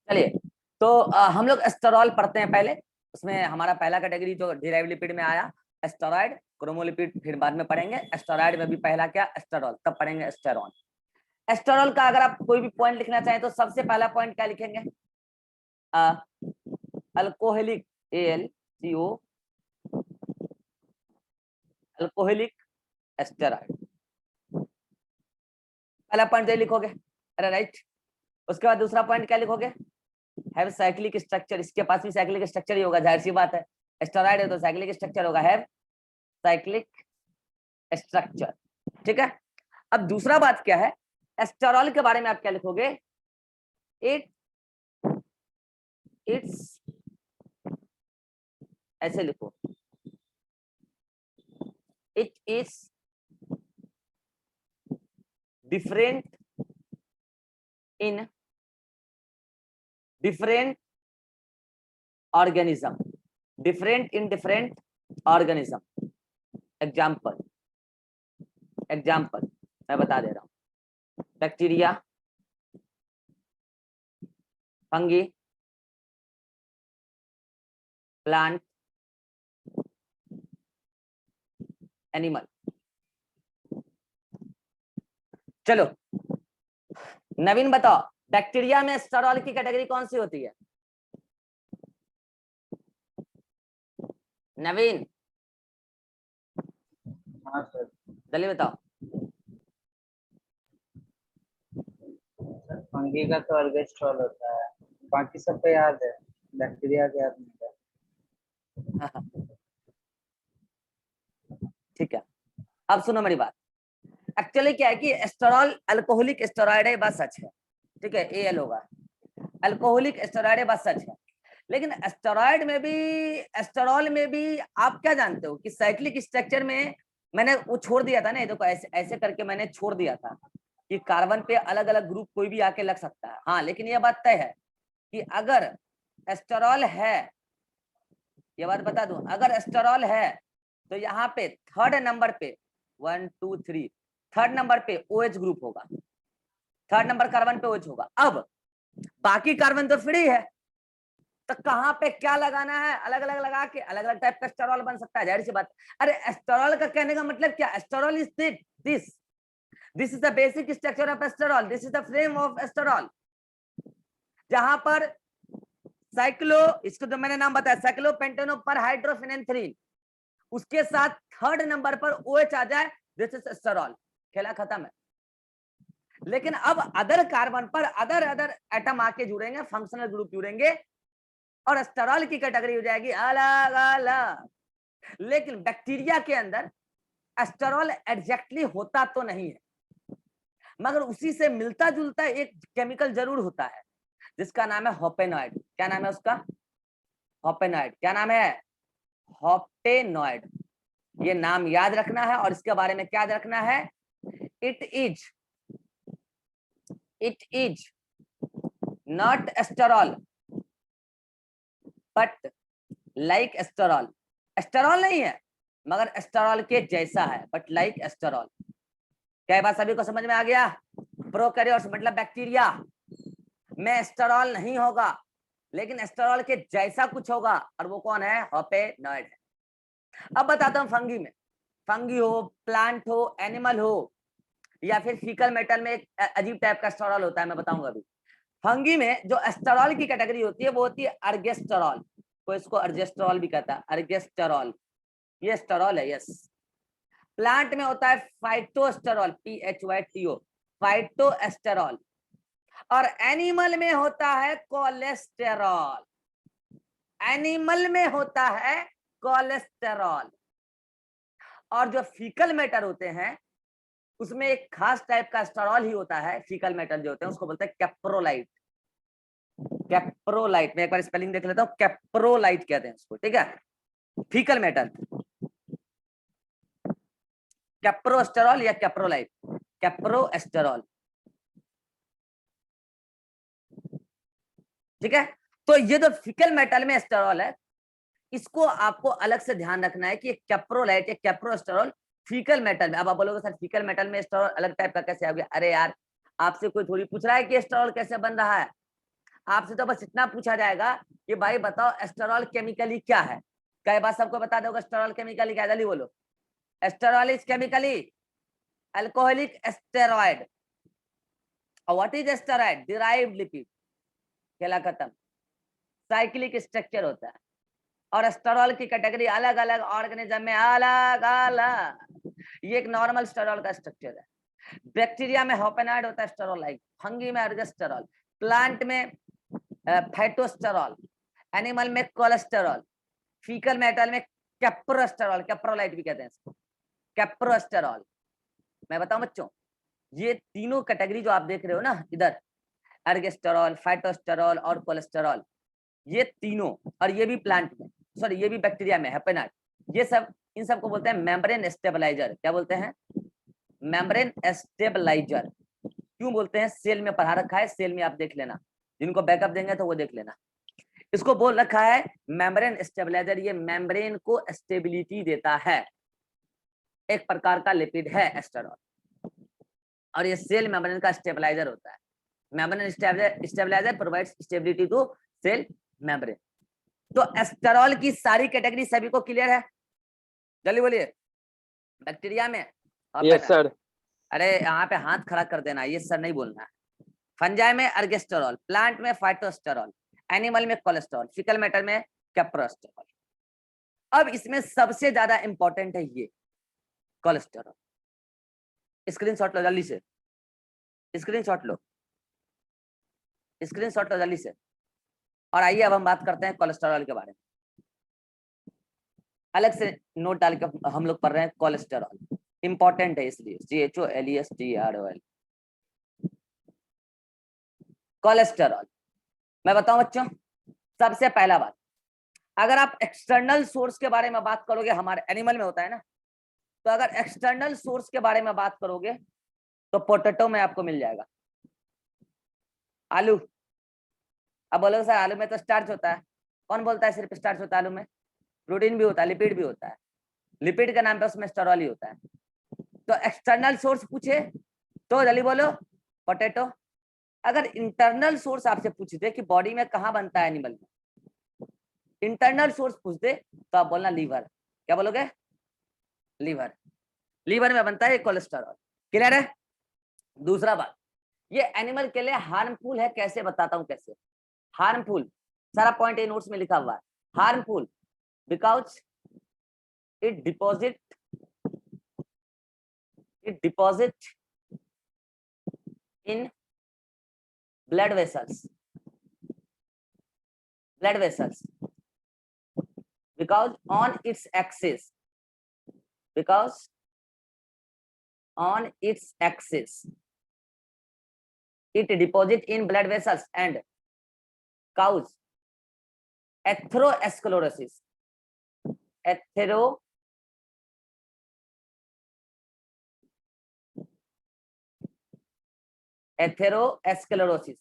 चलिए, तो हम लोग एस्टेरॉल पढ़ते हैं पहले। उसमें हमारा पहला कैटेगरी जो डिराइव लिपिड में आया एस्टेरॉइड, क्रोमोलिपिड फिर बाद में पढ़ेंगे। एस्टेरॉइड में भी पहला क्या एस्टेरॉल, तब पढ़ेंगे एस्टेरॉन। एस्टेरॉल का अगर आप कोई भी पॉइंट लिखना चाहें तो सबसे पहला पॉइंट क्या लिखेंगे? अल्कोहलिक, ALCO, अल्कोहलिक एस्टेरॉइड, पहला पॉइंट ये लिखोगे। अरे राइट। उसके बाद दूसरा पॉइंट क्या लिखोगे? Have cyclic structure. इसके पास भी साइक्लिक स्ट्रक्चर ही होगा, जाहिर सी बात है, एस्टेरॉइड है तो साइक्लिक स्ट्रक्चर होगा, हैव साइक्लिक स्ट्रक्चर। ठीक है। अब दूसरा बात क्या है, एस्टेरॉल के बारे में आप क्या लिखोगे? इट्स, ऐसे लिखो, it is different in different organism, different in different organism. Example मैं बता दे रहा हूं, बैक्टीरिया, फंगी, प्लांट, एनिमल। चलो नवीन बताओ, बैक्टीरिया में एस्टेरॉल की कैटेगरी कौन सी होती है? नवीन, हाँ सर। जल्दी बताओ। फंगी का तो अर्गेस्ट्रॉल होता है, बाकी सब पे याद है, बैक्टीरिया के याद नहीं है। ठीक है, अब सुनो मेरी बात। एक्चुअली क्या है कि एस्टेरॉल अल्कोहलिक एस्टेरॉइड है, बात सच है। ठीक है, AL होगा, अल्कोहलिक एस्टेरॉइड है, बात सच है। लेकिन एस्टेरॉइड में भी, एस्टेरॉल में भी आप क्या जानते हो कि साइक्लिक स्ट्रक्चर में मैंने वो छोड़ दिया था ना, ये देखो ऐसे ऐसे करके मैंने छोड़ दिया था कि कार्बन पे अलग अलग ग्रुप कोई भी आके लग सकता है। हाँ, लेकिन ये बात तय है कि अगर एस्टेरॉल है, ये बात बता दूं, अगर एस्टेरॉल है तो यहाँ पे थर्ड नंबर पे 1 2 3 थर्ड नंबर पे OH ग्रुप होगा, थर्ड नंबर कार्बन पे OH होगा। अब बाकी कार्बन तो फ्री है, तो कहाँ पे क्या लगाना है, अलग अलग लगा के अलग अलग टाइप का एस्टेरॉल बन सकता है, जाहिर सी बात। अरे एस्टेरॉल का कहने का मतलब क्या, sterol is this this is the basic structure of sterol, this is the frame of sterol, जहां पर साइक्लो, इसको जो मैंने नाम बताया साइक्लोपेंटेनो पर हाइड्रोफेनेंथ्रीन, उसके साथ थर्ड नंबर पर OH आ जाए, दिस इज एस्टेरॉल, खेला खत्म है। लेकिन अब अदर कार्बन पर अदर अदर एटम आके जुड़ेंगे, फंक्शनल ग्रुप जुड़ेंगे और एस्टेरॉल की कैटेगरी हो जाएगी अलग अलग। लेकिन बैक्टीरिया के अंदर एस्टेरॉल एग्जैक्टली होता तो नहीं है, मगर उसी से मिलता जुलता एक केमिकल जरूर होता है जिसका नाम है होपेनॉइड। क्या नाम है उसका? होपेनॉइड। क्या नाम है? होपेनॉइड। ये नाम याद रखना है और इसके बारे में क्या याद रखना है? It is not sterol but like sterol. Sterol नहीं है मगर एस्टेरॉल के जैसा है, बट लाइक एस्टेरॉल। क्या बात सभी को समझ में आ गया? प्रोकैरियोट्स मतलब बैक्टीरिया में एस्टेरॉल नहीं होगा, लेकिन एस्टेरॉल के जैसा कुछ होगा, और वो कौन है? होपेनॉइड है। अब बताता हूँ फंगी में, फंगी हो, प्लांट हो, एनिमल हो, या फिर फीकल मेटल में एक अजीब टाइप का एस्टेरॉल होता है, मैं बताऊंगा अभी। फंगी में जो एस्टेरॉल की कैटेगरी होती है वो होती है अर्गेस्टेरॉल, कोई इसको अर्जेस्टेरॉल भी कहता है, अर्गेस्टेरॉल, ये एस्टेरॉल है, यस। प्लांट में होता है फाइटोस्टेरॉल, PHYTO, फाइटोएस्टेरॉल। और एनिमल में होता है कोलेस्टेरॉल, एनिमल में होता है कोलेस्टेरॉल। और जो फीकल मैटर होते हैं उसमें एक खास टाइप का एस्टेरॉल ही होता है, फीकल मैटर जो होते हैं उसको बोलते हैं कैप्रोलाइट। कैप्रोलाइट, मैं एक बार स्पेलिंग देख लेता हूँ, कैप्रोलाइट कहते हैं उसको, ठीक है। फीकल मैटर, कैप्रोस्टेरॉल या कैप्रोलाइट, कैप्रोएस्टेरॉल, ठीक है। तो ये जो फीकल मेटल में एस्टेरॉल है, इसको आपको अलग से ध्यान रखना है कि कैप्रोलाइट या कैप्रोस्टेरॉल फीकल मेटल में। अब आप बोलोगे सर फीकल मेटल में एस्टेरॉल अलग टाइप का कैसे आ गया? अरे यार, आपसे कोई थोड़ी पूछ रहा है कि एस्टेरॉल कैसे बन रहा है। आपसे तो बस इतना पूछा जाएगा कि भाई बताओ एस्टेरॉल केमिकली क्या है। कई बार सबको बता दोगे एस्टेरॉल केमिकली क्या, जल्दी बोलो। एस्टेरॉल इज केमिकली अल्कोहलिक स्टेरॉइड। और what is steroid? Derived lipid. खेला खत्म। साइक्लिक स्ट्रक्चर होता है और स्टेरॉल की कैटेगरी अलग अलग ऑर्गेनिज्म में अलग अलग। ये एक नॉर्मल स्टेरॉल का स्ट्रक्चर है। बैक्टीरिया में होपेनाइड होता है स्टेरॉल लाइक, फंगी में अर्गस्टेरॉल, प्लांट में फाइटोस्टेरॉल, एनिमल में कोलेस्टेरॉल, फीकल मेटल में कैप्रोस्टेरॉल, कैप्रोलाइट भी कहते हैं इसको, कैप्रोस्टेरॉल। मैं बताऊं बच्चों, ये तीनों कैटेगरी जो आप देख रहे हो ना इधर, अर्गस्टेरॉल, फाइटोस्टेरॉल और कोलेस्टेरॉल, ये तीनों, और ये भी प्लांट में, सॉरी ये भी बैक्टीरिया में हेपेनाइड, ये सब, इन सबको बोलते हैं मेम्ब्रेन स्टेबलाइजर। क्या बोलते हैं? Membrane stabilizer. क्यों बोलते हैं? सेल में पढ़ा रखा है, सेल में आप देख लेना, जिनको बैकअप देंगे तो वो देख लेना। इसको बोल रखा है मेम्ब्रेन स्टेबलाइजर। ये मेम्ब्रेन को स्टेबिलिटी देता है, एक प्रकार का लिपिड है एस्टेरॉल, और ये सेल मेम्ब्रेन का स्टेबलाइजर होता है। Membrane stabilizer provides stability to cell membrane. तो एस्टेरॉल की सारी कैटेगरी सभी को क्लियर है? जल्दी बोलिए। बैक्टीरिया में यस सर। अरे यहाँ पे हाथ खड़ा कर देना, ये सर नहीं बोलना है। फंजाई में अर्गेस्टेरॉल, प्लांट में फाइटोस्टेरॉल, एनिमल में कोलेस्टेरॉल, फीकल मैटर में कैप्रोस्टेरॉल। अब इसमें सबसे ज्यादा इंपॉर्टेंट है ये कोलेस्टेरॉल। स्क्रीनशॉट लो जल्दी से, स्क्रीनशॉट लो, स्क्रीनशॉट लो जल्दी से। और आइए अब हम बात करते हैं कोलेस्टेरॉल के बारे में। अलग से नोट डाल के हम लोग पढ़ रहे हैं कोलेस्टेरॉल, इंपॉर्टेंट है इसलिए, CHOLESTEROL। कोलेस्टेरॉल मैं बताऊं बच्चों, सबसे पहला बात, अगर आप एक्सटर्नल सोर्स के बारे में बात करोगे, हमारे एनिमल में होता है ना, तो अगर एक्सटर्नल सोर्स के बारे में बात करोगे तो पोटैटो में आपको मिल जाएगा, आलू। अब बोलोगे सर आलू में तो स्टार्च होता है, कौन बोलता है सिर्फ स्टार्च होता है आलू में? प्रोटीन भी होता है, लिपिड भी होता है, लिपिड के नाम पे उसमें स्टेरॉल ही होता है। तो एक्सटर्नल सोर्स पूछे तो जल्दी बोलो पोटैटो। अगर इंटरनल सोर्स आपसे पूछते कि बॉडी में कहाँ बनता है एनिमल में, इंटरनल सोर्स पूछते तो आप बोलना लीवर। क्या बोलोगे? लीवर। लीवर में बनता है कोलेस्टेरॉल। क्लियर है? दूसरा बात, ये एनिमल के लिए हार्मफुल है, कैसे बताता हूं कैसे। हार्मफुल, सारा पॉइंट ए नोट्स में लिखा हुआ है। Harmful because it deposit in blood vessels because on its axis it deposit in blood vessels and cause atherosclerosis. Atherosclerosis.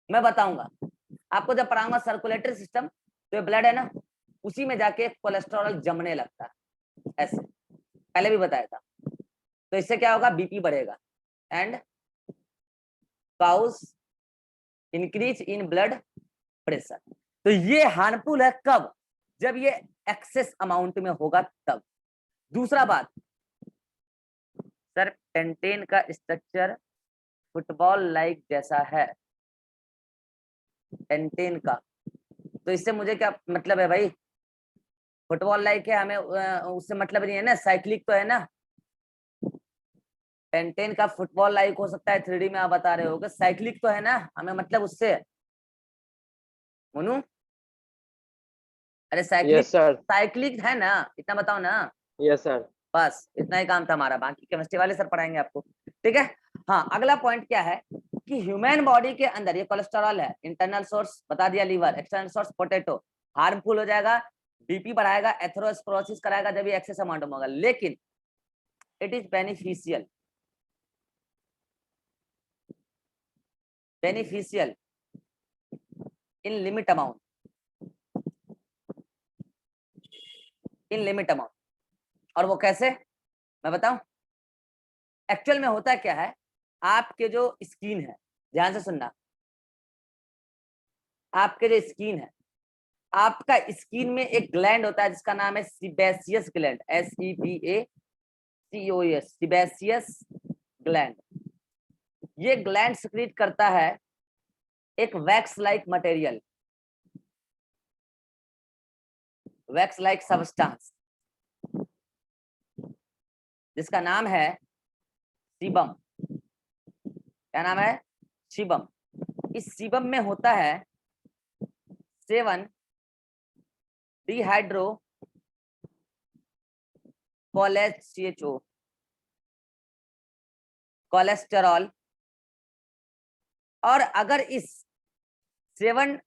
मैं बताऊंगा आपको जब पढ़ाऊंगा सर्कुलेटरी सिस्टम, तो ये ब्लड है ना, उसी में जाके कोलेस्ट्रॉल जमने लगता है, ऐसे पहले भी बताया था। तो इससे क्या होगा? बीपी बढ़ेगा and cause increase in blood pressure. तो ये हार्मफुल है कब? जब ये एक्सेस अमाउंट में होगा तब। दूसरा बात, सर पेंटेन का स्ट्रक्चर फुटबॉल लाइक जैसा है, पेंटेन का, तो इससे मुझे क्या मतलब है भाई? फुटबॉल लाइक है, हमें उससे मतलब नहीं है ना, साइक्लिक तो है ना। पेंटेन का फुटबॉल लाइक हो सकता है, 3D में आप बता रहे होगे, साइक्लिक तो है ना, हमें मतलब उससे। मोनू अरे साइक्लिक, यस सर। साइक्लिक है ना, इतना बताओ ना। Yes sir. बस इतना ही काम था हमारा, बाकी केमिस्ट्री वाले सर पढ़ाएंगे आपको, ठीक है। हाँ, अगला पॉइंट क्या है कि ह्यूमन बॉडी के अंदर ये कोलेस्टेरॉल है, इंटरनल सोर्स बता दिया liver, external source potato. Harmful हो जाएगा, बीपी बढ़ाएगा, एथेरोस्क्लेरोसिस कराएगा जब ये एक्सेस अमाउंट में होगा, लेकिन it is beneficial in limit amount, और वो कैसे मैं बताऊं? एक्चुअल में होता क्या है, आपके जो स्किन है, ध्यान से सुनना, आपके जो स्किन है, आपका स्किन में एक ग्लैंड होता है जिसका नाम है sebaceous gland, SEBACEOUS, sebaceous gland. ये ग्लैंड सिक्रीट करता है एक wax like material, wax like substance, जिसका नाम है सीबम। क्या नाम है? सीबम। इस सीबम में होता है 7 डिहाइड्रो CHO, कोलेस्टेरॉल। और अगर इस 7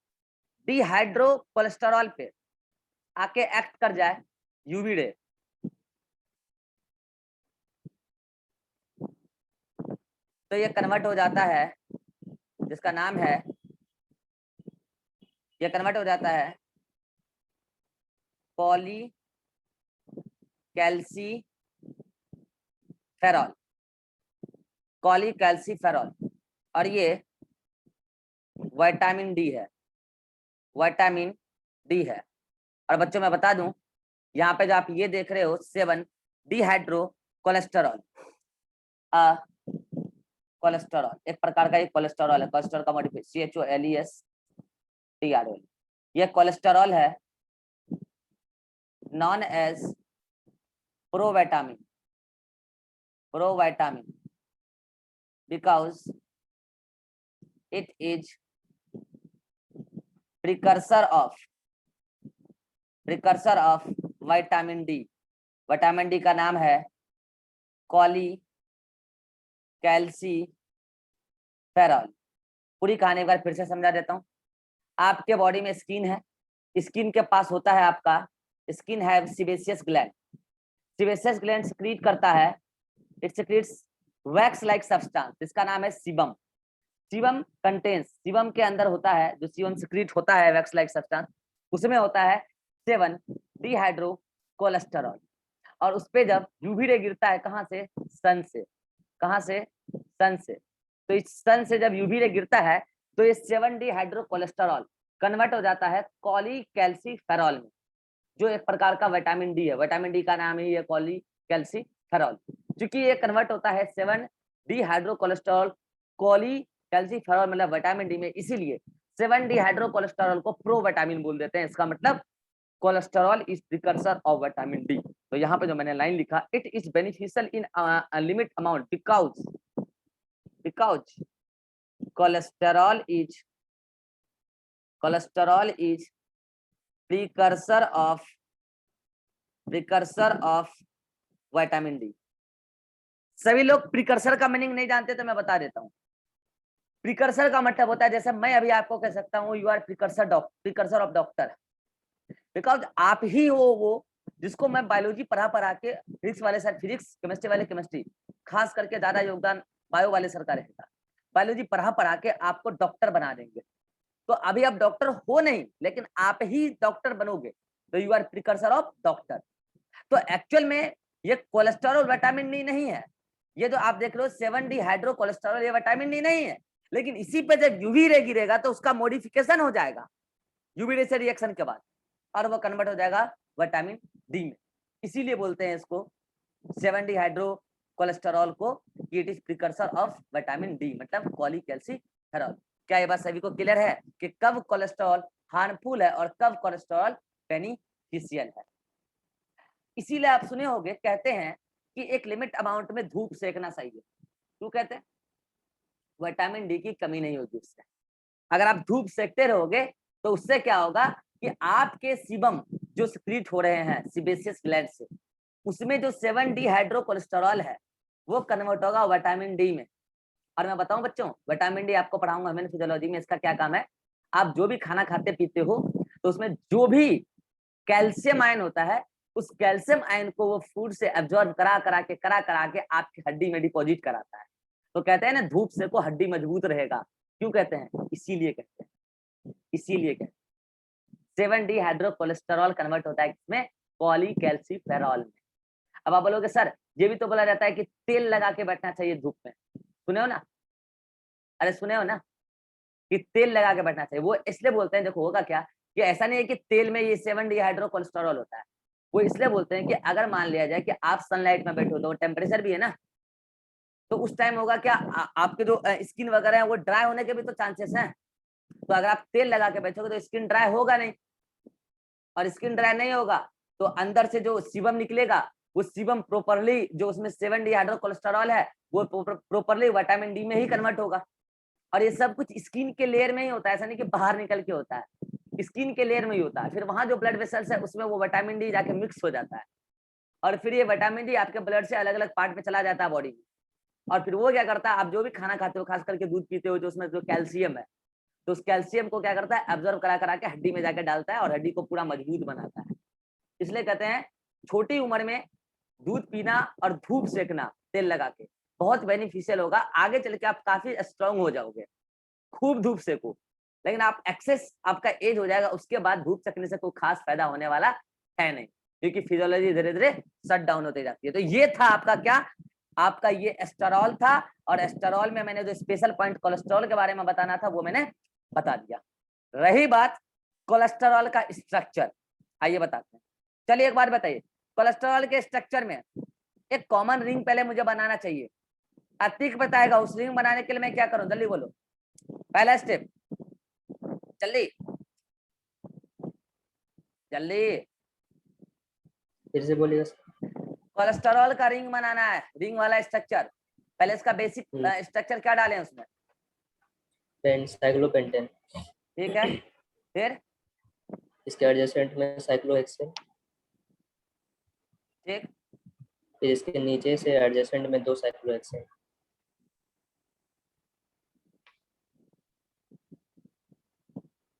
डिहाइड्रो कोलेस्टेरॉल पे आके एक्ट कर जाए यूवी रे, तो ये कन्वर्ट हो जाता है, जिसका नाम है, ये कन्वर्ट हो जाता है पॉली कैल्सीफेरॉल, पॉली कैल्सीफेरॉल। और ये विटामिन डी है, विटामिन डी है। और बच्चों मैं बता दूं, यहाँ पे जो आप ये देख रहे हो 7 डिहाइड्रो कोलेस्टेरॉल, कोलेस्टेरॉल एक प्रकार का एक कोलेस्टेरॉल है, कोलेस्टेरॉल का मॉडिफिकेशन CHOLESTEROL। ये कोलेस्टेरॉल है known as provitamin, provitamin, because it is precursor of vitamin D. Vitamin D का नाम है कॉली कैल्सीफेरॉल। पूरी कहानी एक बार फिर से समझा देता हूँ। आपके बॉडी में स्किन है, स्किन के पास होता है आपका, स्किन है sebaceous gland. Sebaceous gland secrete करता है, it secretes wax like substance, इसका नाम है सीबम। सीबम कंटेन्स, सीबम के अंदर होता है, जो सीबम सिक्रीट होता है वैक्स लाइक सब्सटेंस, उसमें होता है 7 डिहाइड्रो कोलेस्टेरॉल। और उस पे जब यूवी रे गिरता है, कहाँ से? सन से। कहाँ से? सन से। तो इस सन से जब यूवी रे गिरता है तो ये 7 डिहाइड्रो कोलेस्टेरॉल कन्वर्ट हो जाता है कॉली कैल्सीफेरॉल में, जो एक प्रकार का विटामिन डी है। विटामिन डी का नाम ही है कॉली कैल्सीफेरॉल। क्योंकि ये कन्वर्ट होता है 7 डिहाइड्रो कोलेस्टेरॉल कॉली कैल्सीफेरॉल मतलब विटामिन डी में, इसीलिए 7 डिहाइड्रो कोलेस्टेरॉल को प्रो विटामिन बोल देते हैं। इसका मतलब cholesterol is precursor of vitamin D. तो यहाँ पे जो मैंने लाइन लिखा, it is beneficial in limit amount because cholesterol is precursor of vitamin D. सभी लोग प्रिकर्सर का मीनिंग नहीं जानते, तो मैं बता देता हूँ। प्रिकर्सर का मतलब होता है, जैसे मैं अभी आपको कह सकता हूँ you are precursor of doctor, because आप ही हो वो जिसको मैं बायोलॉजी पढ़ा के, फिजिक्स वाले सर फिजिक्स, केमिस्ट्री वाले केमिस्ट्री, खास करके ज्यादा योगदान बायो वाले सर का रहेगा। बायोलॉजी पढ़ा के आपको डॉक्टर बना देंगे। तो अभी आप डॉक्टर हो नहीं, लेकिन आप ही डॉक्टर बनोगे, तो you are precursor of doctor. तो एक्चुअल में ये कोलेस्टेरॉल विटामिन डी नहीं है। ये जो आप देख रहे हो 7 डिहाइड्रो कोलेस्टेरॉल, ये विटामिन डी नहीं है। लेकिन इसी पे जब यूवी रे गिरेगा तो उसका मॉडिफिकेशन हो जाएगा यूवी रे से रिएक्शन के बाद, और वो कन्वर्ट हो जाएगा विटामिन डी में। इसीलिए बोलते हैं इसको 7 डिहाइड्रो कोलेस्टेरॉल को, it is precursor of vitamin D, मतलब कॉलीकैल्सीफेरॉल। क्या ये बात सभी को क्लियर है कि कब कोलेस्ट्रॉल हार्मफुल है और कब कोलेस्ट्रॉल बेनिफिशियल है? इसीलिए आप सुने होंगे, कहते हैं कि एक लिमिट अमाउंट में धूप सेकना चाहिए। क्यों कहते हैं? विटामिन डी की कमी नहीं होगी उससे। अगर आप धूप सेकते रहोगे तो उससे क्या होगा कि आपके सीबम जो सिक्रीट हो रहे हैं सीबेसियस ग्लैंड से, उसमें जो 7 डिहाइड्रो कोलेस्टेरॉल है वो कन्वर्ट होगा विटामिन डी में। और मैं बताऊं बच्चों, विटामिन डी आपको पढ़ाऊंगा मैंने फिजियोलॉजी में, इसका क्या काम है। आप जो भी खाना खाते पीते हो तो उसमें जो भी कैल्शियम आयन होता है, उस कैल्शियम आयन को वो फूड से एब्जॉर्ब करा करा के आपकी हड्डी में डिपॉजिट कराता है। तो कहते हैं ना, धूप से को हड्डी मजबूत रहेगा। क्यों कहते हैं? इसीलिए कहते हैं, इसीलिए कहते हैं। 7 डिहाइड्रो कोलेस्टेरॉल कन्वर्ट होता है इसमें पॉलीकैल्सीफेरॉल में। अब आप बोलोगे सर ये भी तो बोला जाता है कि तेल लगा के बैठना चाहिए धूप में, सुने हो ना? अरे सुने हो ना कि तेल लगा के बैठना चाहिए। वो इसलिए बोलते हैं, देखो होगा क्या कि ऐसा नहीं है कि तेल में ये 7 डिहाइड्रो कोलेस्ट्रॉल होता है, वो इसलिए बोलते हैं कि अगर मान लिया जाए कि आप सनलाइट में बैठे हो तो टेम्परेचर भी है ना, तो उस टाइम होगा क्या आपके जो स्किन वगैरह है वो ड्राई होने के भी तो चांसेस हैं। तो अगर आप तेल लगा के बैठोगे तो स्किन ड्राई होगा नहीं, और स्किन ड्राई नहीं होगा तो अंदर से जो सीबम निकलेगा वो सीबम प्रॉपरली, जो उसमें 7 डिहाइड्रो कोलेस्ट्रॉल है वो प्रॉपरली विटामिन डी में ही कन्वर्ट होगा। और ये सब कुछ स्किन के लेयर में ही होता है, ऐसा नहीं कि बाहर निकल के होता है, स्किन के लेयर में ही होता है। फिर वहां जो ब्लड वेसल्स है उसमें वो विटामिन डी जाके मिक्स हो जाता है, और फिर ये विटामिन डी आपके ब्लड से अलग अलग पार्ट में चला जाता है बॉडी में, और फिर वो क्या करता है, आप जो भी खाना खाते हो, खास करके दूध पीते हो, जो उसमें जो कैल्शियम है, तो उस कैल्शियम को क्या करता है, एब्जॉर्ब करा के हड्डी में जाके डालता है और हड्डी को पूरा मजबूत बनाता है। इसलिए कहते हैं छोटी उम्र में दूध पीना और धूप सेकना तेल लगा के बहुत बेनिफिशियल होगा, आगे चल के आप काफी स्ट्रांग हो जाओगे। खूब धूप सेको, लेकिन आप एक्सेस आपका एज हो जाएगा उसके बाद धूप सेकने से कोई खास फायदा होने वाला है नहीं, क्योंकि फिजियोलॉजी धीरे धीरे शट डाउन होती जाती है। तो ये था आपका क्या, आपका ये एस्टेरॉल था, और एस्टेरॉल में मैंने जो स्पेशल पॉइंट कोलेस्ट्रॉल के बारे में बताना था वो मैंने बता दिया। रही बात कोलेस्ट्रॉल का स्ट्रक्चर, आइए बताते हैं। चलिए एक बार बताइए, कोलेस्ट्रॉल के स्ट्रक्चर में एक कॉमन रिंग पहले मुझे बनाना चाहिए। अतीक बताएगा उस रिंग बनाने के लिए मैं क्या करूं, जल्दी बोलो। पहला स्टेप, जल्दी जल्दी, फिर से बोलिएगा। कोलेस्ट्रॉल का रिंग बनाना है, रिंग वाला स्ट्रक्चर। पहले इसका बेसिक स्ट्रक्चर क्या डालें उसमें, साइक्लोपेंटेन। ठीक है, फिर इसके एडजेसेंट में साइक्लोहेक्सेन। ठीक, फिर इसके नीचे से एडजेसेंट में 2 साइक्लोहेक्सेन।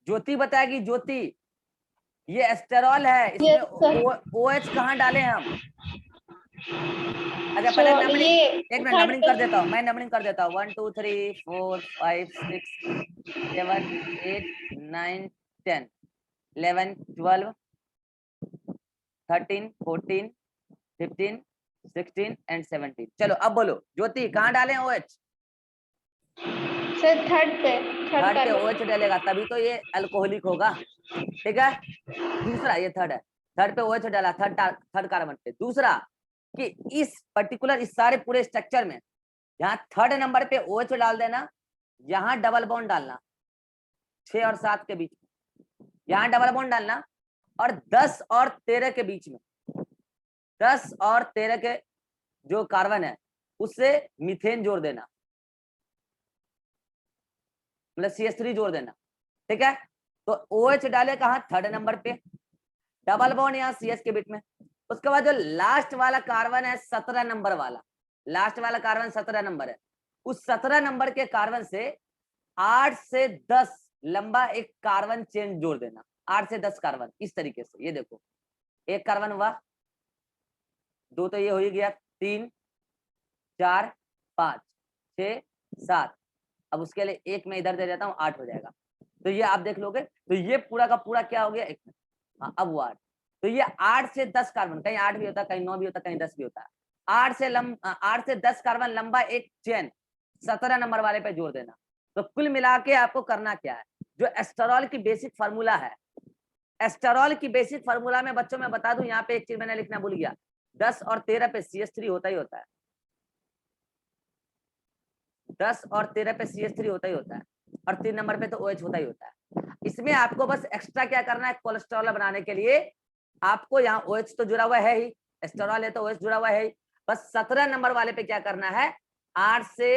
ज्योति बताएगी, ज्योति ये एस्टेरॉल है, इसमें OH कहाँ डालें हम। अच्छा पहले नंबरिंग, एक मिनट नंबरिंग कर देता हूँ, मैं नंबरिंग कर देता हूँ, 1 2 3 4 5 6 7 8 9 10 11 12 13 14 15 16 एंड 17। चलो अब बोलो ज्योति कहाँ डालें OH। सर थर्ड पे OH डालेगा तभी तो ये अल्कोहलिक होगा, ठीक है। दूसरा, ये थर्ड है, थर्ड पे OH डाला, थर्ड कार्बन पे। दूसरा कि इस पर्टिकुलर इस सारे पूरे स्ट्रक्चर में यहाँ थर्ड नंबर पे OH डाल देना, यहाँ डबल बॉन्ड डालना 6 और 7 के बीच में, यहाँ डबल बॉन्ड डालना, और 10 और 13 के बीच में, 10 और 13 के जो कार्बन है उससे मीथेन जोड़ देना, मतलब CH3 जोड़ देना, ठीक है। तो OH डाले कहा, थर्ड नंबर पे, डबल बॉन्ड यहाँ CH के बीच में। उसके बाद जो लास्ट वाला कार्बन है 17 नंबर वाला, लास्ट वाला कार्बन 17 नंबर है, उस 17 नंबर के कार्बन से 8 से 10 लंबा एक कार्बन चेन जोड़ देना, 8 से 10 कार्बन इस तरीके से। ये देखो एक कार्बन हुआ, 2 तो ये हो ही गया, 3 4 5 6 7, अब उसके लिए एक मैं इधर दे देता हूँ, 8 हो जाएगा। तो ये आप देख लोगे तो ये पूरा का पूरा क्या हो गया, एक हाँ, अब वो 8। तो ये 8 से 10 कार्बन, कहीं 8 भी होता है, कहीं 9 भी होता है, कहीं 10 भी होता है। 8 से 10 कार्बन लंबा एक चेन 17 नंबर वाले पे जोड़ देना। तो कुल मिला के आपको करना क्या है, जो एस्टेरॉल की बेसिक फार्मूला है, एस्टेरॉल की बेसिक फार्मूला में बच्चों मैं बता दूं, यहाँ पे एक चीज मैंने लिखना भूल गया, 10 और 13 पे CH3 होता ही होता है, 10 और 13 पे CH3 होता ही होता है, और 3 नंबर पे तो OH होता ही होता है। इसमें आपको बस एक्स्ट्रा क्या करना है, कोलेस्ट्रॉल बनाने के लिए आपको यहाँ OH तो जुड़ा हुआ है ही, एस्टेरॉल है तो OH जुड़ा हुआ है ही, बस 17 नंबर वाले पे क्या करना है, 8 से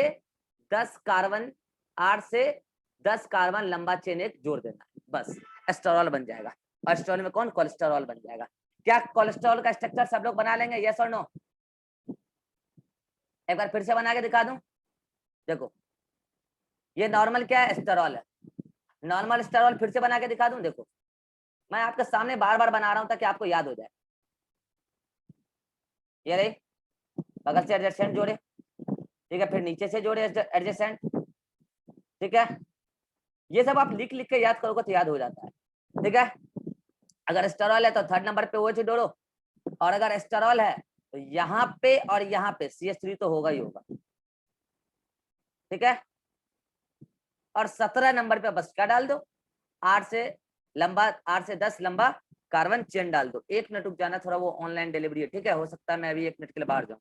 10 कार्बन, 8 से 10 कार्बन लंबा चेन एक जोड़ देना, बस एस्टेरॉल बन जाएगा। और एस्टेरॉल में कौन, कोलेस्ट्रॉल बन जाएगा। क्या कोलेस्ट्रॉल का स्ट्रक्चर सब लोग बना लेंगे, यस और नो। एक बार फिर से बना के दिखा दूं, देखो ये नॉर्मल क्या है, एस्टेरॉल है, नॉर्मल एस्टेरॉल फिर से बना के दिखा दूं, देखो मैं आपके सामने बार बार बना रहा हूं ताकि आपको याद हो जाए। ये रही, बगल से एडजेसेंट जोड़े, ठीक है, फिर नीचे से जोड़े एडजेसेंट, ठीक है। ये सब आप लिख लिख के याद करोगे तो याद हो जाता है, ठीक है। अगर एस्टेरॉल है तो थर्ड नंबर पे OH जोड़ो, और अगर एस्टेरॉल है तो यहाँ पे और यहाँ पे CH3 तो होगा ही होगा, ठीक है। और 17 नंबर पे बस क्या डाल दो, 8 से 10 लंबा कार्बन चेन डाल दो। 1 मिनट रुक जाना, थोड़ा वो ऑनलाइन डिलीवरी है, ठीक है, हो सकता है मैं अभी 1 मिनट के लिए बाहर जाऊं।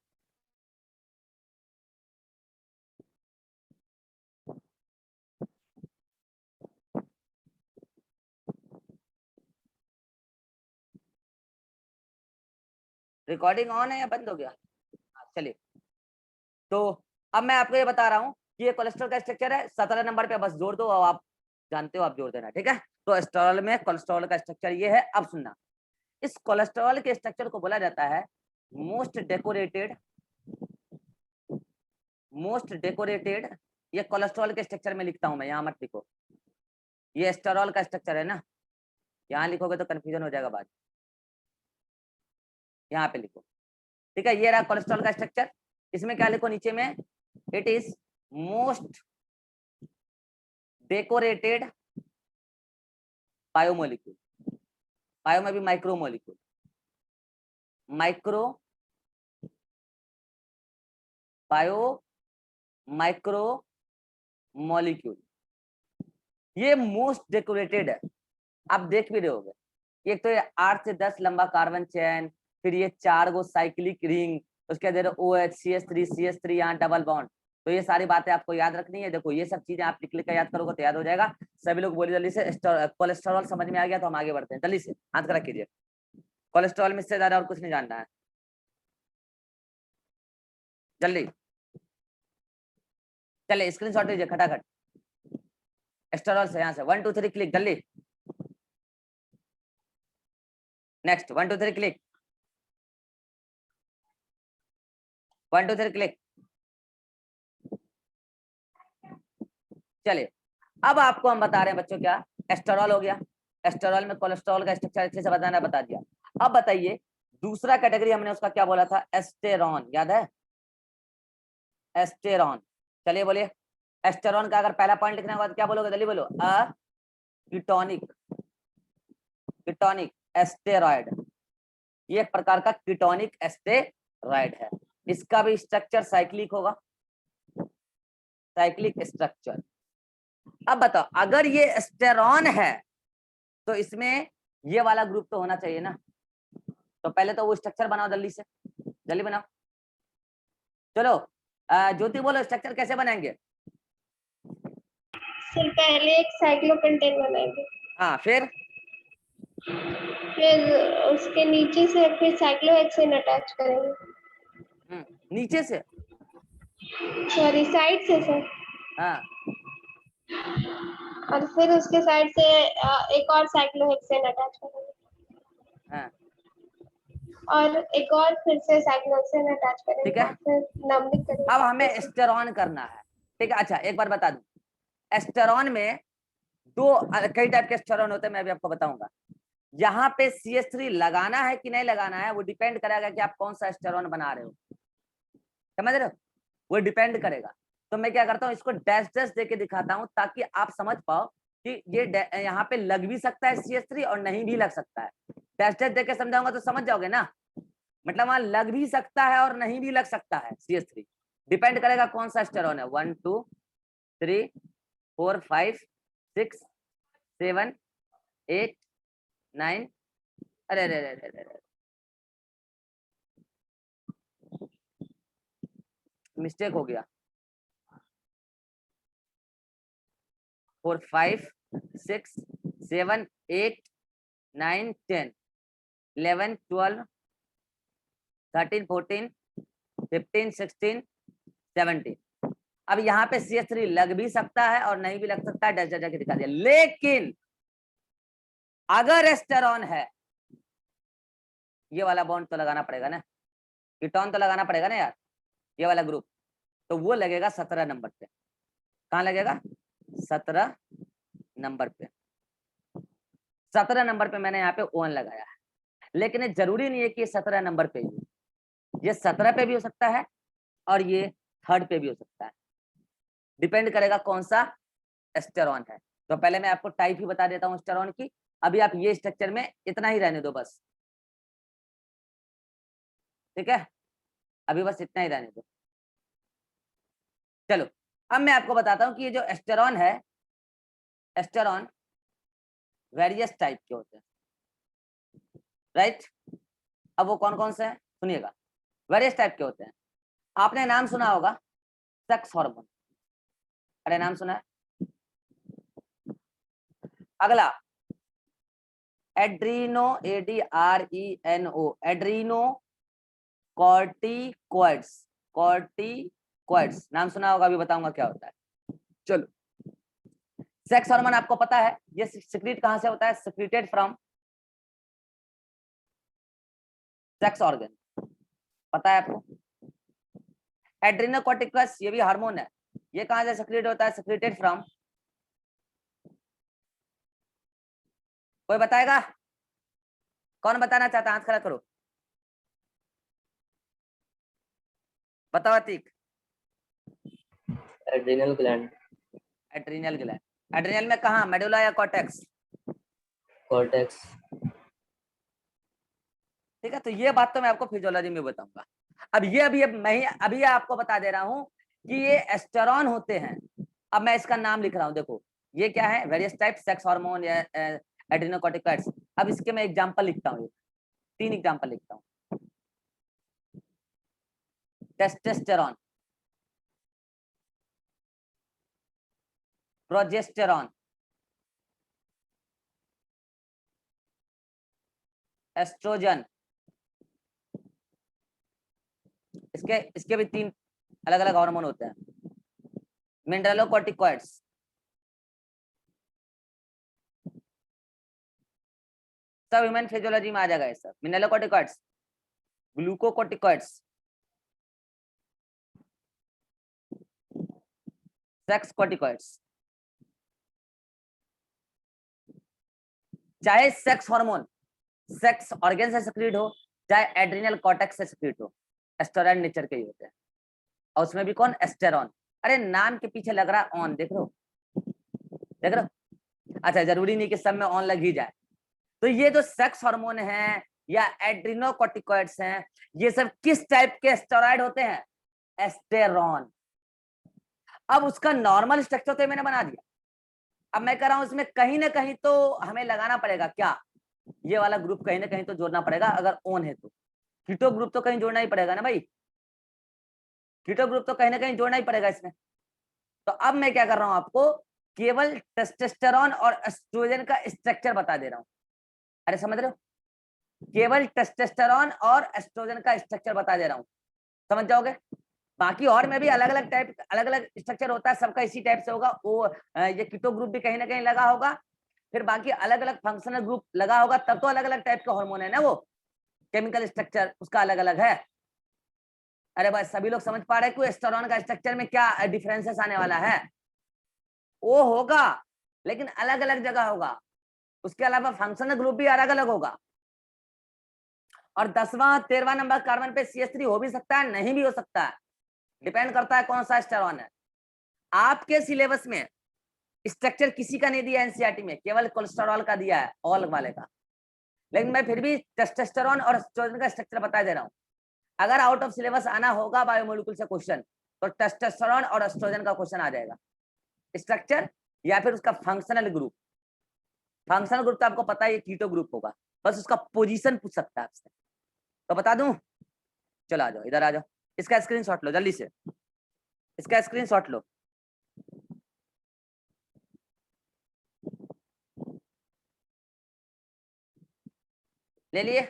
रिकॉर्डिंग ऑन है या बंद हो गया? चलिए, तो अब मैं आपको ये बता रहा हूँ कि ये कोलेस्ट्रॉल का स्ट्रक्चर है, 17 नंबर पे बस जोड़ दो, और आप जानते हो आप जोड़ देना, ठीक है। तो एस्टेरॉल में कोलेस्ट्रॉल का स्ट्रक्चर ये है। अब सुनना, इस कोलेस्ट्रॉल के स्ट्रक्चर को बोला जाता है मोस्ट डेकोरेटेड। ये कोलेस्ट्रॉल के स्ट्रक्चर में लिखता हूं मैं, यहाँ मत लिखो, ये एस्टेरॉल का स्ट्रक्चर है ना, यहाँ लिखोगे तो कंफ्यूजन हो जाएगा बाद, यहाँ पे लिखो, ठीक है। ये रहा कोलेस्ट्रॉल का स्ट्रक्चर, इसमें क्या लिखो नीचे में, it is most decorated biomolecule, bio में भी माइक्रोमोलिक्यूल, माइक्रो मॉलिक्यूल, ये मोस्ट डेकोरेटेड है। आप देख भी रहे होगे, एक तो ये 8 से 10 लंबा कार्बन चेन, फिर ये 4 गो साइक्लिक रिंग, उसके अंदर OH CH3 यहाँ डबल बॉन्ड। तो ये सारी बातें आपको याद रखनी है। देखो ये सब चीजें आप लिख लिख कर याद करोगे तो याद हो जाएगा। सभी लोग बोलिए जल्दी से, कोलेस्ट्रॉल समझ में आ गया तो हम आगे बढ़ते हैं, जल्दी से हाथ खड़ा कीजिए। कोलेस्ट्रॉल में इससे ज्यादा और कुछ नहीं जानना है, जल्दी चलिए स्क्रीनशॉट लीजिए खटाखट। एस्टेरॉल से यहाँ से 1 2 3 क्लिक, जल्दी नेक्स्ट 1 2 3 क्लिक, 1 2 3 क्लिक। चलिए अब आपको हम बता रहे हैं बच्चों, क्या एस्टेरॉल हो गया, एस्टेरॉल में कोलेस्ट्रॉल का स्ट्रक्चर अच्छे से बताना बता दिया। अब बताइए दूसरा कैटेगरी हमने उसका क्या बोला था, एस्टेरॉन, याद है एस्टेरॉन। चलिए बोलिए, एस्टेरॉन का अगर पहला पॉइंट लिखना होगा तो क्या बोलोगे, जल्दी बोलो, अ कीटोनिक एस्टेरॉयड। ये एक प्रकार का कीटोनिक एस्टेरॉयड है, इसका भी स्ट्रक्चर साइक्लिक होगा, साइक्लिक स्ट्रक्चर। अब बताओ अगर ये एस्टेरॉन है तो इसमें ये वाला ग्रुप तो होना चाहिए ना, तो पहले तो वो स्ट्रक्चर बनाओ, जल्दी से जल्दी बनाओ। चलो ज्योति बोलो स्ट्रक्चर कैसे बनाएंगे। सर पहले एक साइक्लोपेंटेन बनाएंगे, हाँ फिर उसके नीचे से फिर साइक्लोहेक्सेन अटैच करेंगे। नीचे से, सॉरी साइड से सर, हाँ और फिर उसके साइड से एक और साइक्लोहेक्सेन अटैच करेंगे, हाँ और एक और फिर से साइक्लोहेक्सेन अटैच करेंगे, ठीक है। और फिर नंबरिंग करेंगे। अब हमें एस्टेरॉन करना है, ठीक है। अच्छा एक बार बता दूं, एस्टेरॉन में कई टाइप के एस्टेरॉन होते हैं, मैं भी आपको बताऊंगा। यहाँ पे CH3 लगाना है कि नहीं लगाना है वो डिपेंड करेगा कि आप कौन सा एस्टेरॉन बना रहे हो, समझ रहे हो, वो डिपेंड करेगा। तो मैं क्या करता हूँ, इसको डैश डैश देके दिखाता हूँ ताकि आप समझ पाओ कि ये यहाँ पे लग भी सकता है CH3 और नहीं भी लग सकता है। डैश डैश देके समझाऊंगा तो समझ जाओगे ना, मतलब वहां लग भी सकता है और नहीं भी लग सकता है CH3, डिपेंड करेगा कौन सा एस्टेरॉन है। 1 2 3 4 5 6 7 8 9, अरे अरे अरे अरे अरे मिस्टेक हो गया, 4 5 6 7 8 9 10 11 12 13 14 15 16 17। अब यहाँ पे CH3 लग भी सकता है और नहीं भी लग सकता है, डैश डैश के दिखा दिया। लेकिन अगर एस्टेरॉन है, ये वाला बॉन्ड तो लगाना पड़ेगा ना, कीटोन तो लगाना पड़ेगा ना यार, ये वाला ग्रुप, तो वो लगेगा 17 नंबर पे। कहाँ लगेगा, 17 नंबर पे। 17 नंबर पे मैंने यहाँ पे ON लगाया है, लेकिन ये जरूरी नहीं है कि ये 17 नंबर पे ही, ये 17 पे भी हो सकता है और ये 3rd पे भी हो सकता है, डिपेंड करेगा कौन सा एस्टेरॉन है। तो पहले मैं आपको टाइप ही बता देता हूँ एस्टेरॉन की, अभी आप ये स्ट्रक्चर में इतना ही रहने दो बस, ठीक है, अभी बस इतना ही रहने दो। चलो अब मैं आपको बताता हूँ कि ये जो एस्टेरॉन है एस्टेरॉन वेरियस टाइप के होते हैं, राइट। अब वो कौन कौन से हैं सुनिएगा, वेरियस टाइप के होते हैं। आपने नाम सुना होगा सेक्स हार्मोन, अरे नाम सुना है। अगला Adreno, ADRENO, Adreno corticoids, corticoids नाम सुना होगा, अभी बताऊंगा क्या होता है। चलो, सेक्स हार्मोन आपको पता है ये सिक्रीट कहां से होता है, सिक्रीटेड फ्रॉम सेक्स ऑर्गन, पता है आपको। एड्रीनोकॉर्टिकस ये भी हार्मोन है, ये कहां से सिक्रीट होता है, सिक्रीटेड फ्रॉम, कोई बताएगा, कौन बताना चाहता है, हाथ खड़ा करो, बताओ Atiq. Adrenal gland. Adrenal gland, adrenal में कहा, मेडुला या कॉर्टेक्स, कॉर्टेक्स। ठीक है। तो ये बात तो मैं आपको फिजियोलॉजी में बताऊंगा। अब ये अभी आपको बता दे रहा हूं कि ये एस्टेरॉन होते हैं। अब मैं इसका नाम लिख रहा हूं, देखो ये क्या है, वेरियस टाइप सेक्स हार्मोन या एड्रीनोकॉर्टिकॉइड्स। अब इसके मैं एग्जांपल लिखता हूँ, 3 एग्जांपल लिखता हूँ। टेस्टोस्टेरॉन, प्रोजेस्टेरॉन, एस्ट्रोजन, इसके भी 3 अलग अलग हार्मोन होते हैं। मिनरलोकॉर्टिकॉइड्स, सब ह्यूमन फिजियोलॉजी में आ जाएगा ये सब। Mineralocorticoids, glucocorticoids, sex corticoids. चाहे सेक्स हार्मोन सेक्स ऑर्गन से सिक्रीट हो, चाहे एड्रिनल कॉर्टेक्स से सिक्रीट हो, एस्टेरॉन नेचर के ही होते हैं। और उसमें भी कौन, एस्टेरॉन। अरे नाम के पीछे लग रहा ऑन, देख रहे हो। अच्छा, जरूरी नहीं कि सब में ऑन लग ही जाए। तो ये जो सेक्स हार्मोन है या एड्रिनोकॉर्टिकॉइड्स हैं, ये सब किस टाइप के स्टेरॉइड होते हैं, एस्टेरॉन। अब उसका नॉर्मल स्ट्रक्चर तो मैंने बना दिया, अब मैं कह रहा हूं इसमें कहीं ना कहीं तो हमें लगाना पड़ेगा, क्या, ये वाला ग्रुप कहीं ना कहीं तो जोड़ना पड़ेगा। अगर ऑन है तो कीटो ग्रुप तो कहीं जोड़ना ही पड़ेगा ना भाई, कीटो ग्रुप तो कहीं ना कहीं जोड़ना ही पड़ेगा इसमें। तो अब मैं क्या कर रहा हूं, आपको केवल टेस्टोस्टेरॉन और एस्ट्रोजन का स्ट्रक्चर बता दे रहा हूं। अरे समझ रहे हो, केवल टेस्टोस्टेरॉन और एस्ट्रोजन का स्ट्रक्चर बता दे रहा हूं, समझ जाओगे। बाकी और में भी अलग अलग टाइप, अलग अलग स्ट्रक्चर होता है, सबका इसी टाइप से होगा। वो ये कीटो ग्रुप भी कहीं ना कहीं लगा होगा, फिर बाकी अलग अलग फंक्शनल ग्रुप लगा होगा, तब तो अलग अलग टाइप का हार्मोन है ना, वो केमिकल स्ट्रक्चर उसका अलग अलग है। अरे बस सभी लोग समझ पा रहे हैं कि एस्टेरॉन का स्ट्रक्चर में क्या डिफरेंसेस आने वाला है, वो होगा लेकिन अलग अलग जगह होगा। उसके अलावा फंक्शनल ग्रुप भी अलग अलग होगा। और 10वां 13वां नंबर कार्बन पे CH3 हो भी सकता है, नहीं भी हो सकता है, डिपेंड करता है कौन सा एस्टेरॉन है। आपके सिलेबस में स्ट्रक्चर किसी का नहीं दिया एनसीईआरटी में, केवल कोलेस्टेरॉल का दिया है, ऑल वाले का। लेकिन मैं फिर भी टेस्टोस्टेरॉन और एस्ट्रोजन का स्ट्रक्चर बता दे रहा हूं। अगर आउट ऑफ सिलेबस आना होगा बायोमोलिक्यूल से क्वेश्चन, तो टेस्टोस्टेरॉन और एस्ट्रोजन का क्वेश्चन आ जाएगा, स्ट्रक्चर या फिर उसका फंक्शनल ग्रुप। फंक्शनल ग्रुप तो आपको पता है ये कीटो ग्रुप होगा, बस उसका पोजीशन पूछ सकता है आपसे, तो बता दूं। चलो आ जाओ, इधर आ जाओ, इसका स्क्रीनशॉट लो जल्दी से, इसका स्क्रीनशॉट लो। ले लिए,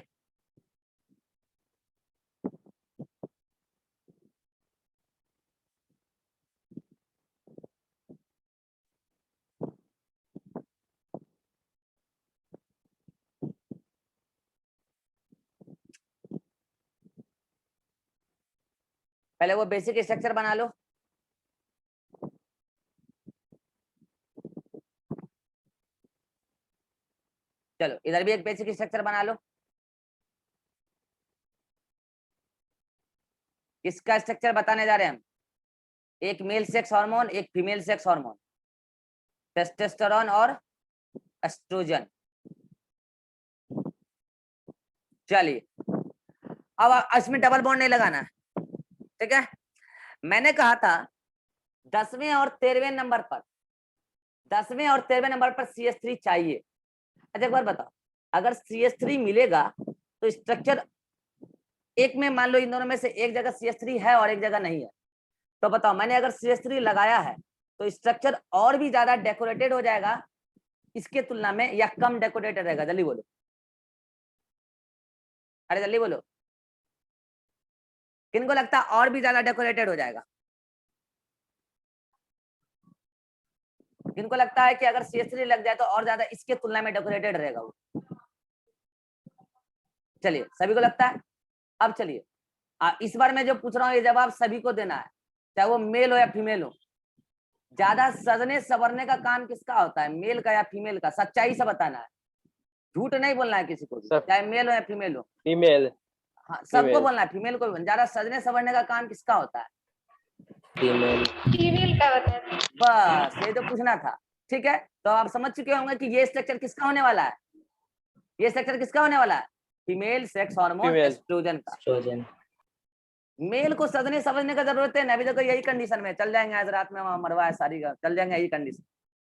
पहले वो बेसिक स्ट्रक्चर बना लो। चलो इधर भी एक बेसिक स्ट्रक्चर बना लो। किसका स्ट्रक्चर बताने जा रहे हैं हम, एक मेल सेक्स हार्मोन, एक फीमेल सेक्स हार्मोन, टेस्टोस्टेरॉन और एस्ट्रोजन। चलिए अब इसमें डबल बॉन्ड नहीं लगाना है, ठीक है। मैंने कहा था 10वें और 13वें नंबर पर 10वें और 13वें नंबर पर CH3 चाहिए। अच्छा एक बार बताओ, अगर CH3 मिलेगा तो स्ट्रक्चर एक में मान लो इन दोनों में से एक जगह CH3 है और एक जगह नहीं है, तो बताओ मैंने अगर CH3 लगाया है तो स्ट्रक्चर और भी ज्यादा डेकोरेटेड हो जाएगा इसके तुलना में या कम डेकोरेटेड रहेगा? जल्दी बोलो, अरे जल्दी बोलो, किनको लगता है और भी ज्यादा डेकोरेटेड हो जाएगा? किनको लगता है कि अगर CH3 लग जाए तो और ज्यादा इसके तुलना में डेकोरेटेड रहेगा वो? चलिए सभी को लगता है। अब चलिए इस बार मैं जो पूछ रहा हूँ ये जवाब सभी को देना है, चाहे वो मेल हो या फीमेल हो। ज्यादा सजने संवरने का काम किसका होता है, मेल का या फीमेल का? सच्चाई से बताना है, झूठ नहीं बोलना है किसी को भी, सब। चाहे मेल हो या फीमेल हो। फीमेल। हाँ सबको Female. बोलना है, फीमेल को भी। ज्यादा सजने संवरने का काम किसका होता है? फीमेल। फीमेल का होता है। बस ये तो पूछना था। ठीक है, तो आप समझ चुके होंगे कि ये स्ट्रक्चर किसका होने वाला है, ये स्ट्रक्चर किसका होने वाला है? Female sex hormone Female. Estrogen का। एस्ट्रोजन। मेल को सजने समझने का जरूरत है ना, अभी देखो यही कंडीशन में चल जाएंगे, आज रात में वहां मरवा है सारी का, चल जाएंगे यही कंडीशन,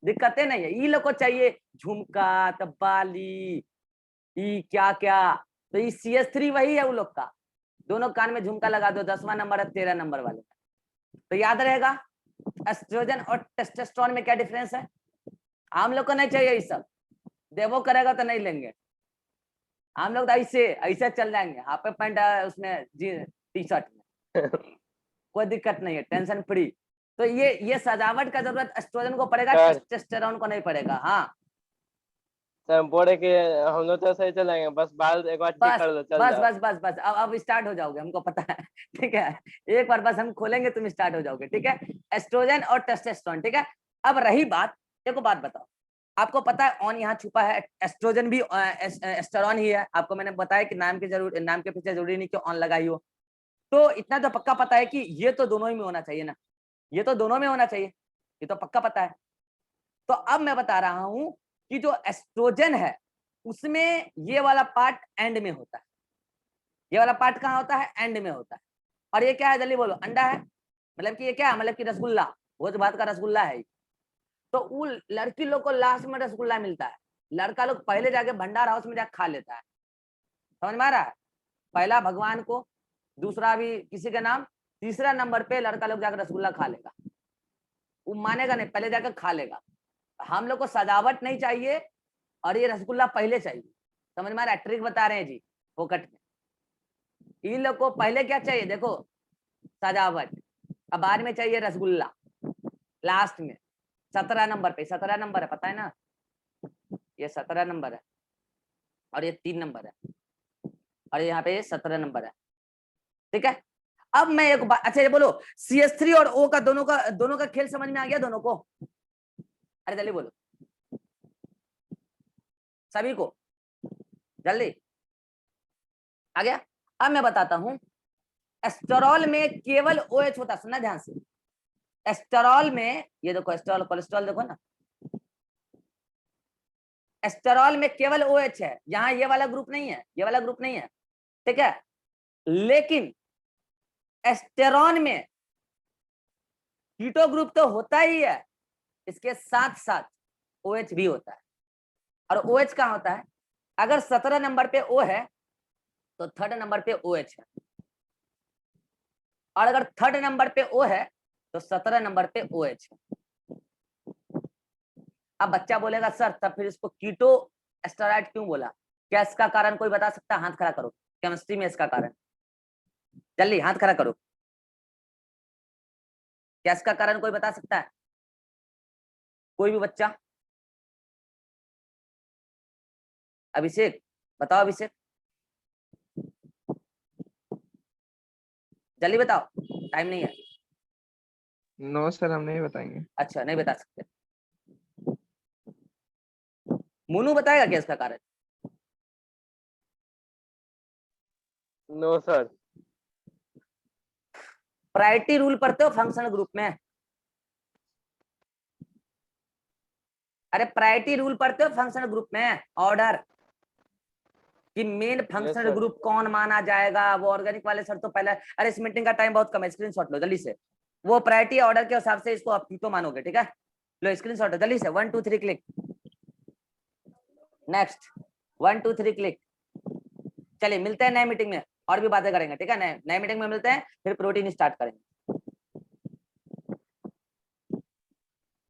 दिक्कतें नहीं है। ई लोग को चाहिए झुमका तब्बाली ई क्या क्या, तो ये CH3 वही है वो लोग का। दोनों कान में झुमका लगा दो, 10वां नंबर है 13 नंबर वाले, तो याद रहेगा। एस्ट्रोजन और टेस्टोस्टेरोन में क्या डिफरेंस है? हम लोग को नहीं चाहिए ये सब, देवो करेगा तो नहीं लेंगे हम लोग, तो ऐसे ऐसे चल जाएंगे, हाफ पैंट उसमें टी-शर्ट में कोई दिक्कत नहीं है, टेंशन फ्री। तो ये सजावट का जरूरत एस्ट्रोजन को पड़ेगा, सर। टेस्टोस्टेरोन को नहीं पड़ेगा। हाँ सर बोले कि हम लोग तो सही चलेंगे, बस बाल एक बार ठीक बस कर दो, चल बस जाओ। बस बस बस अब स्टार्ट हो जाओगे, हमको पता है ठीक है, एक बार बस हम खोलेंगे तुम स्टार्ट हो जाओगे। ठीक है, एस्ट्रोजन और टेस्टोस्टेरोन। ठीक है, अब रही बात, देखो बात बताओ, आपको पता है ऑन यहाँ छुपा है, एस्ट्रोजन भी एस्टेरॉन ही है। आपको मैंने बताया कि नाम के पीछे जरूरी नहीं कि ऑन लगाई हो, तो इतना तो पक्का पता है कि ये तो दोनों ही में होना चाहिए ना, ये तो दोनों में होना चाहिए, ये तो पक्का पता है। तो अब मैं बता रहा हूं कि जो एस्ट्रोजन है उसमें ये वाला पार्ट एंड में होता है, ये वाला पार्ट कहाँ होता है? एंड में होता है। और ये क्या है जल्दी बोलो? अंडा है, मतलब कि ये क्या है? मतलब कि रसगुल्ला, भोज भात का रसगुल्ला है। तो वो लड़की लोग को लास्ट में रसगुल्ला मिलता है, लड़का लोग पहले जाके भंडार हाउस में जाके खा लेता है। समझ में आ रहा है? पहला भगवान को, दूसरा भी किसी के नाम, तीसरा नंबर पे लड़का लोग जाकर रसगुल्ला खा लेगा। वो मानेगा नहीं, पहले जाकर खा लेगा। हम लोग को सजावट नहीं चाहिए और ये रसगुल्ला पहले चाहिए। समझ में आ रहा है? ट्रिक बता रहे हैं जी फोकट में। इन लोग को पहले क्या चाहिए? देखो सजावट, अब बाद में चाहिए रसगुल्ला, लास्ट में 17 नंबर पे। 17 नंबर है, पता है ना, ये 17 नंबर है और ये 3 नंबर है और यहाँ पे ये 17 नंबर है। ठीक है, अब मैं एक बात, अच्छा ये बोलो, CH3 और O का दोनों का खेल समझ में आ गया दोनों को? अरे जल्दी बोलो सभी को, जल्दी आ गया। अब मैं बताता हूं, एस्टेरॉल में केवल OH होता है, सुनना ध्यान से। एस्टेरॉल में ये देखो, एस्टेरॉल कोलेस्ट्रॉल देखो ना, एस्टेरॉल में केवल OH है, यहाँ ये वाला ग्रुप नहीं है, ये वाला ग्रुप नहीं है। ठीक है, लेकिन एस्टेरॉन में कीटो ग्रुप तो होता ही है, इसके साथ साथ OH भी होता है। और OH कहाँ होता है? अगर 17 नंबर पे O है तो 3rd नंबर पे OH है, और अगर 3rd नंबर पे O है तो 17 नंबर पे OH है। अब बच्चा बोलेगा सर तब फिर इसको कीटो एस्टेरॉइड क्यों बोला? क्या इसका कारण कोई बता सकता है? हाथ खड़ा करो, केमिस्ट्री में इसका कारण, जल्दी हाथ खड़ा करो। क्या इसका कारण कोई बता सकता है? कोई भी बच्चा? अभिषेक बताओ, अभिषेक जल्दी बताओ, टाइम नहीं है। नो सर, हम नहीं बताएंगे। अच्छा नहीं बता सकते, मोनू बताएगा क्या इसका कारण? No sir. प्रायोरिटी रूल पढ़ते हो फंक्शनल ग्रुप में? अरे प्रायोरिटी रूल पढ़ते हो फंक्शनल ग्रुप में? ऑर्डर कि मेन फंक्शनल sir. ग्रुप कौन माना जाएगा, वो ऑर्गेनिक वाले सर तो पहले। अरे इस मीटिंग का टाइम बहुत कम है, स्क्रीनशॉट लो जल्दी से। वो प्रायोरिटी ऑर्डर के हिसाब से इसको आप कीटो मानोगे। ठीक है, लो स्क्रीनशॉट जल्दी से 1 2 3 क्लिक नेक्स्ट 1 2 3 क्लिक। चलिए मिलते हैं नए मीटिंग में और भी बातें करेंगे ठीक है। नए मीटिंग में मिलते हैं फिर प्रोटीन स्टार्ट करेंगे।